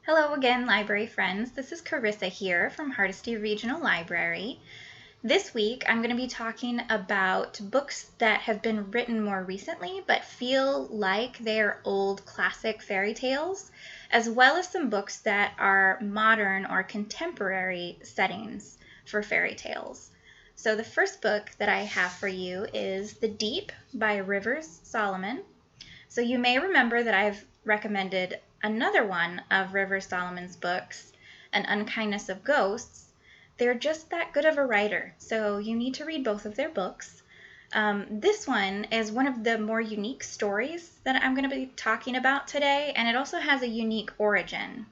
Hello again, library friends. This is Carissa here from Hardesty Regional Library. This week, I'm going to be talking about books that have been written more recently but feel like they're old classic fairy tales, as well as some books that are modern or contemporary settings for fairy tales. So the first book that I have for you is The Deep by Rivers Solomon. So you may remember that I've recommended another one of Rivers Solomon's books, An Unkindness of Ghosts. They're just that good of a writer, so you need to read both of their books. This one is one of the more unique stories that I'm going to be talking about today, and it also has a unique origin.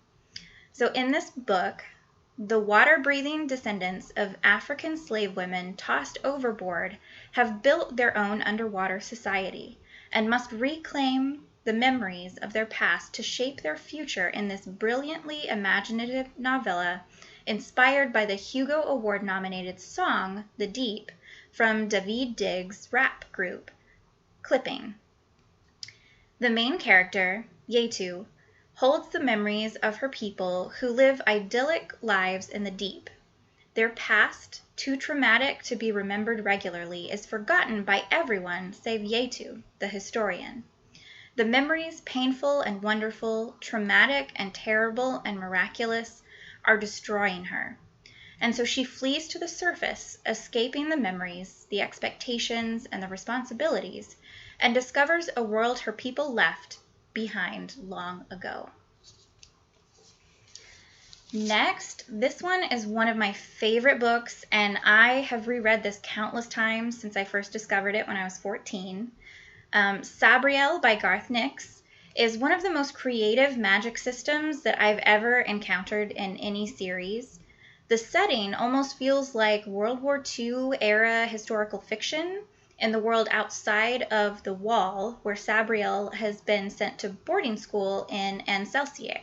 So in this book, the water-breathing descendants of African slave women tossed overboard have built their own underwater society and must reclaim the memories of their past to shape their future in this brilliantly imaginative novella inspired by the Hugo Award-nominated song, The Deep, from Daveed Diggs' rap group, Clipping. The main character, Yetu, holds the memories of her people who live idyllic lives in the deep. Their past, too traumatic to be remembered regularly, is forgotten by everyone save Yetu, the historian. The memories, painful and wonderful, traumatic and terrible and miraculous, are destroying her. And so she flees to the surface, escaping the memories, the expectations, and the responsibilities, and discovers a world her people left behind long ago. Next, this one is one of my favorite books, and I have reread this countless times since I first discovered it when I was 14. Sabriel by Garth Nix is one of the most creative magic systems that I've ever encountered in any series. The setting almost feels like World War II era historical fiction in the world outside of the wall, where Sabriel has been sent to boarding school in Ancestier.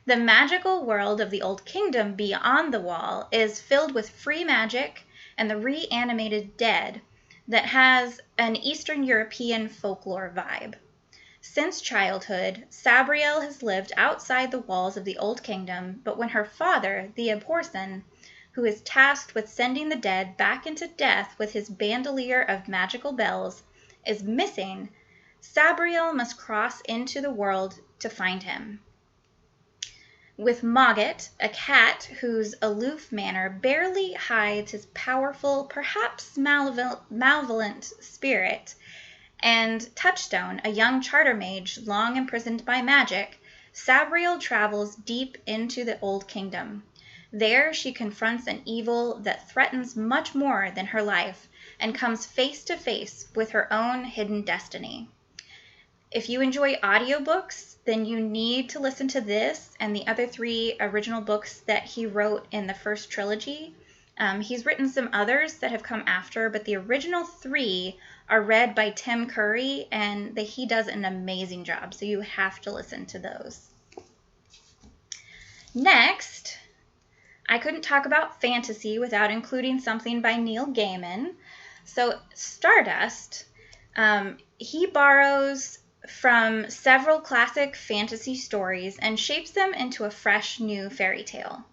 The magical world of the Old Kingdom beyond the wall is filled with free magic and the reanimated dead that has an Eastern European folklore vibe. Since childhood, Sabriel has lived outside the walls of the Old Kingdom, but when her father, the Aborson, who is tasked with sending the dead back into death with his bandolier of magical bells, is missing, Sabriel must cross into the world to find him. With Mogget, a cat whose aloof manner barely hides his powerful, perhaps malevolent spirit, and Touchstone, a young charter mage long imprisoned by magic, Sabriel travels deep into the Old Kingdom. There she confronts an evil that threatens much more than her life and comes face to face with her own hidden destiny. If you enjoy audiobooks, then you need to listen to this and the other 3 original books that he wrote in the first trilogy. He's written some others that have come after, but the original 3 are read by Tim Curry, and he does an amazing job, so you have to listen to those. Next, I couldn't talk about fantasy without including something by Neil Gaiman. So Stardust, he borrows from several classic fantasy stories and shapes them into a fresh new fairy tale.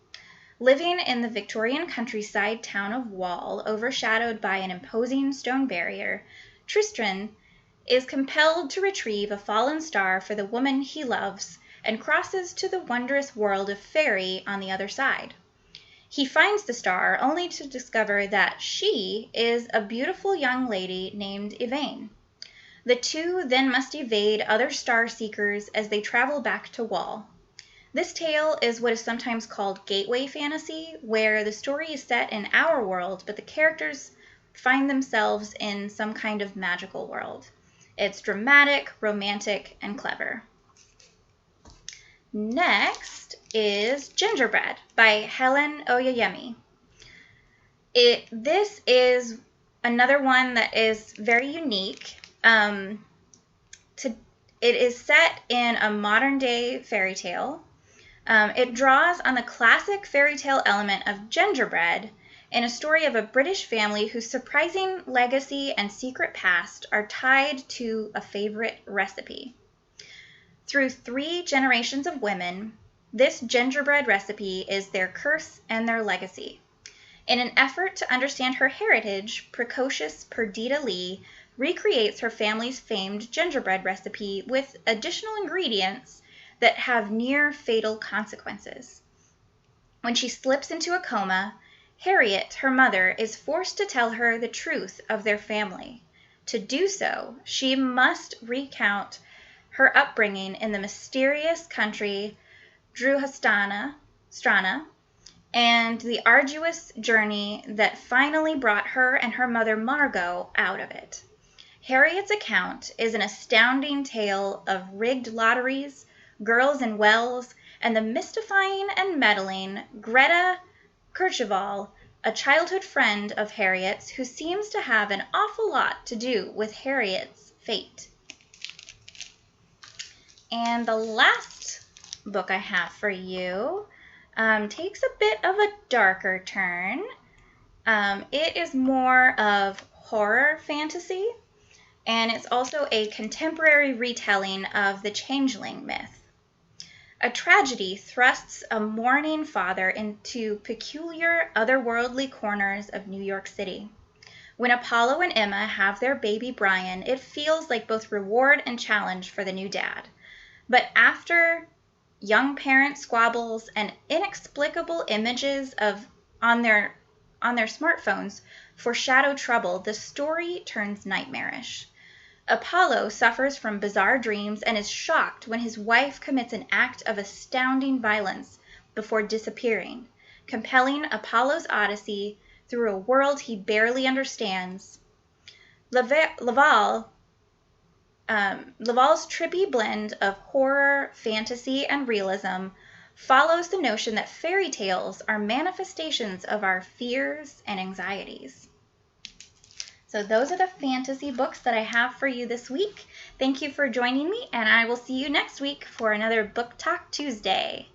Living in the Victorian countryside town of Wall, overshadowed by an imposing stone barrier, Tristan is compelled to retrieve a fallen star for the woman he loves and crosses to the wondrous world of fairy on the other side. He finds the star only to discover that she is a beautiful young lady named Yvain. The two then must evade other star seekers as they travel back to Wall. This tale is what is sometimes called gateway fantasy, where the story is set in our world, but the characters find themselves in some kind of magical world. It's dramatic, romantic, and clever. Next is Gingerbread by Helen Oyeyemi. This is another one that is very unique. It is set in a modern-day fairy tale. It draws on the classic fairy tale element of gingerbread in a story of a British family whose surprising legacy and secret past are tied to a favorite recipe. Through 3 generations of women, this gingerbread recipe is their curse and their legacy. In an effort to understand her heritage, precocious Perdita Lee recreates her family's famed gingerbread recipe with additional ingredients that have near fatal consequences. When she slips into a coma, Harriet, her mother, is forced to tell her the truth of their family. To do so, she must recount her upbringing in the mysterious country Strana, and the arduous journey that finally brought her and her mother Margot out of it. Harriet's account is an astounding tale of rigged lotteries, girls in wells, and the mystifying and meddling Greta Kercheval, a childhood friend of Harriet's who seems to have an awful lot to do with Harriet's fate. And the last book I have for you takes a bit of a darker turn. It is more of horror fantasy, and it's also a contemporary retelling of the changeling myth. A tragedy thrusts a mourning father into peculiar, otherworldly corners of New York City. When Apollo and Emma have their baby Brian, it feels like both reward and challenge for the new dad. But after young parent squabbles and inexplicable images on their smartphones foreshadow trouble, the story turns nightmarish. Apollo suffers from bizarre dreams and is shocked when his wife commits an act of astounding violence before disappearing, compelling Apollo's odyssey through a world he barely understands. Laval's trippy blend of horror, fantasy, and realism follows the notion that fairy tales are manifestations of our fears and anxieties. So those are the fantasy books that I have for you this week. Thank you for joining me, and I will see you next week for another Book Talk Tuesday.